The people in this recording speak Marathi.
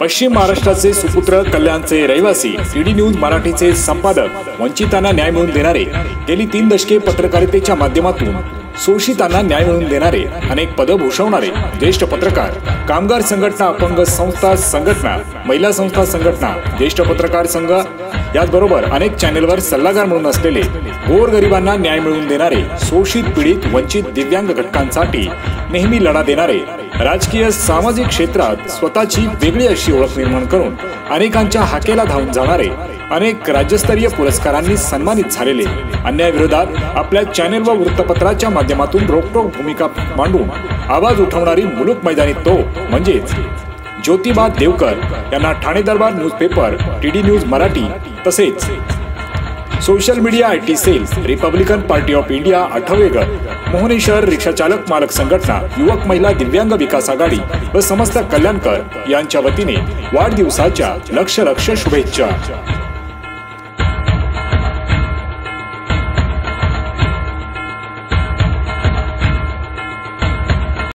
पश्चिम महाराष्ट्राचे सुपुत्र, कल्याणचे रहिवासी, टीडी न्यूज मराठीचे संपादक, वंचितांना न्याय मिळवून देणारे, गेली 3 दशके पत्रकारितेच्या माध्यमातून शोषितांना न्याय मिळवून देणारे, अनेक पदं भूषवणारे ज्येष्ठ पत्रकार, कामगार संघटना, अपंग संस्था संघटना, महिला संस्था संघटना, ज्येष्ठ पत्रकार संघ याचबरोबर अनेक चॅनेलवर सल्लागार म्हणून असलेले, गोरगरिबांना न्याय मिळवून देणारे, शोषित, पीडित, वंचित, दिव्यांग घटकांसाठी नेहमी लढा देणारे, राजकीय सामाजिक क्षेत्रात स्वतःची वेगळी अशी ओळख निर्माण करून अनेकांच्या हाकेला धावून जाणारे, अनेक राज्यस्तरीय पुरस्कारांनी सन्मानित झालेले, अन्यायाविरोधात आपल्या चॅनेल व वृत्तपत्राच्या माध्यमातून रोखठोक भूमिका मांडून आवाज उठवणारी मुलूक मैदानी तो म्हणजेच ज्योतिबा देवकर यांना Thane Darbar newspaper, TD news Marathi तसेच social media IT cell, Republican Party of India, Athawale गट, मोहनी शहर रिक्षा चालक मालक संघटना, युवक महिला दिव्यांग विकास आघाडी व समस्त कल्याणकर यांच्या वतीने वाढदिवसाच्या लक्ष शुभेच्छा।